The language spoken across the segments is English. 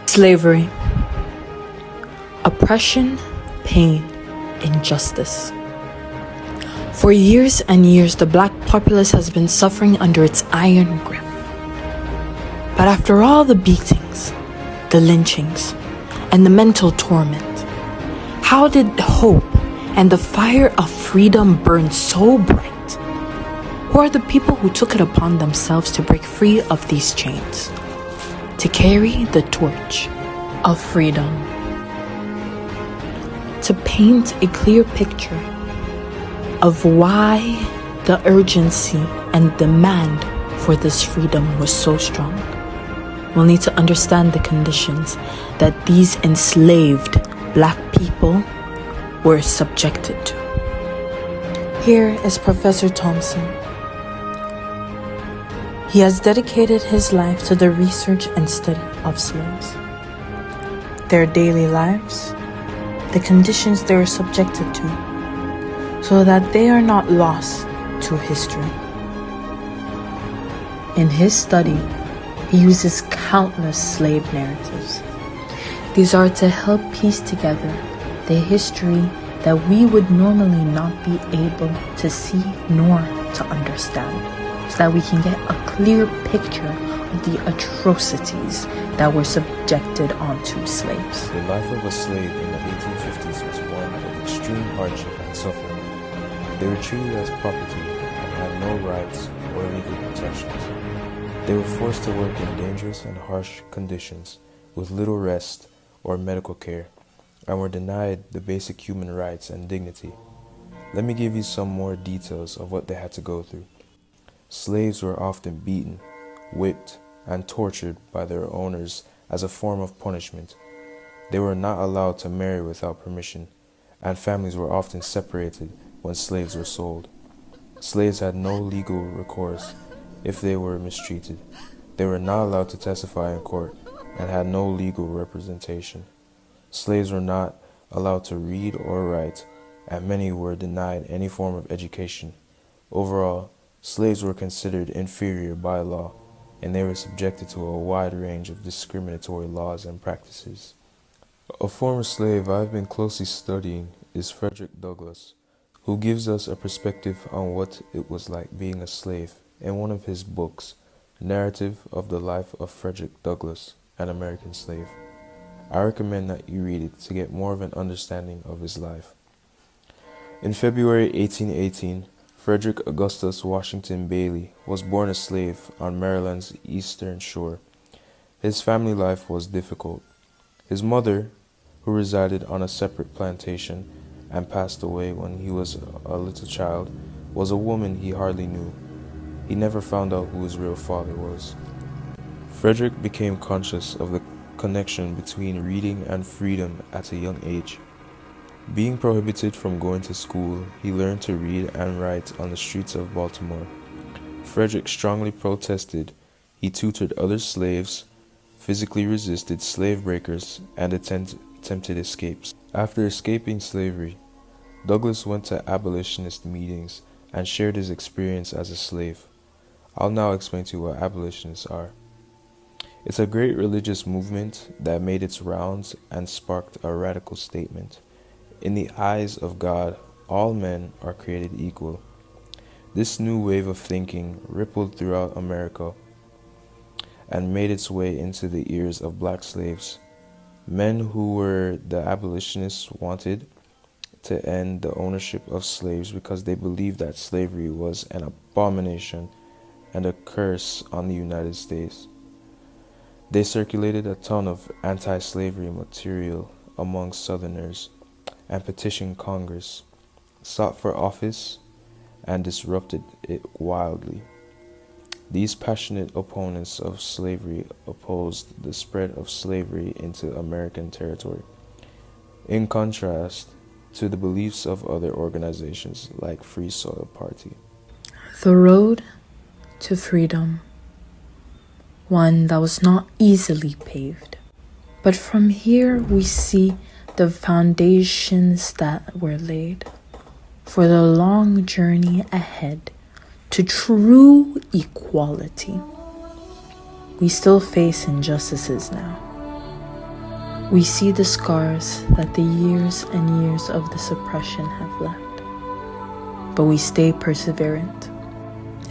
Slavery. Oppression, pain, injustice. For years and years, the black populace has been suffering under its iron grip. But after all the beatings, the lynchings, and the mental torment, how did hope and the fire of freedom burn so bright? Who are the people who took it upon themselves to break free of these chains, to carry the torch of freedom, to paint a clear picture of why the urgency and demand for this freedom was so strong? We'll need to understand the conditions that these enslaved black people were subjected to. Here is Professor Thompson. He has dedicated his life to the research and study of slaves, their daily lives, the conditions they were subjected to, so that they are not lost to history. In his study, he uses countless slave narratives. These are to help piece together the history that we would normally not be able to see nor to understand, so that we can get a clear picture of the atrocities that were subjected onto slaves. The life of a slave in the 1850s was one of extreme hardship and suffering. They were treated as property and had no rights or legal protections. They were forced to work in dangerous and harsh conditions with little rest or medical care, and were denied the basic human rights and dignity. Let me give you some more details of what they had to go through. Slaves were often beaten, whipped, and tortured by their owners as a form of punishment. They were not allowed to marry without permission, and families were often separated when slaves were sold. Slaves had no legal recourse if they were mistreated. They were not allowed to testify in court and had no legal representation. Slaves were not allowed to read or write, and many were denied any form of education. Overall, slaves were considered inferior by law, and they were subjected to a wide range of discriminatory laws and practices. A former slave I've been closely studying is Fredrick Douglass, who gives us a perspective on what it was like being a slave in one of his books, Narrative of the Life of Fredrick Douglass, an American Slave. I recommend that you read it to get more of an understanding of his life. In February 1818, Frederick Augustus Washington Bailey was born a slave on Maryland's eastern shore. His family life was difficult. His mother, who resided on a separate plantation and passed away when he was a little child, was a woman he hardly knew. He never found out who his real father was. Frederick became conscious of the connection between reading and freedom at a young age. Being prohibited from going to school, he learned to read and write on the streets of Baltimore. Frederick strongly protested. He tutored other slaves, physically resisted slave breakers, and attempted escapes. After escaping slavery, Douglass went to abolitionist meetings and shared his experience as a slave. I'll now explain to you what abolitionists are. It's a great religious movement that made its rounds and sparked a radical statement. In the eyes of God, all men are created equal. This new wave of thinking rippled throughout America and made its way into the ears of black slaves. Men who were the abolitionists wanted to end the ownership of slaves because they believed that slavery was an abomination and a curse on the United States. They circulated a ton of anti-slavery material among Southerners and petitioned Congress, sought for office, and disrupted it wildly. These passionate opponents of slavery opposed the spread of slavery into American territory, in contrast to the beliefs of other organizations like Free Soil Party. The road to freedom, one that was not easily paved. But from here we see the foundations that were laid for the long journey ahead to true equality. We still face injustices now, We see the scars that the years and years of the suppression have left. But we stay perseverant,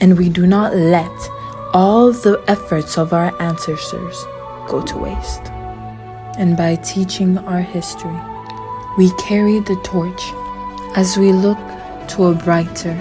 and we do not let all the efforts of our ancestors go to waste. And by teaching our history, we carry the torch as we look to a brighter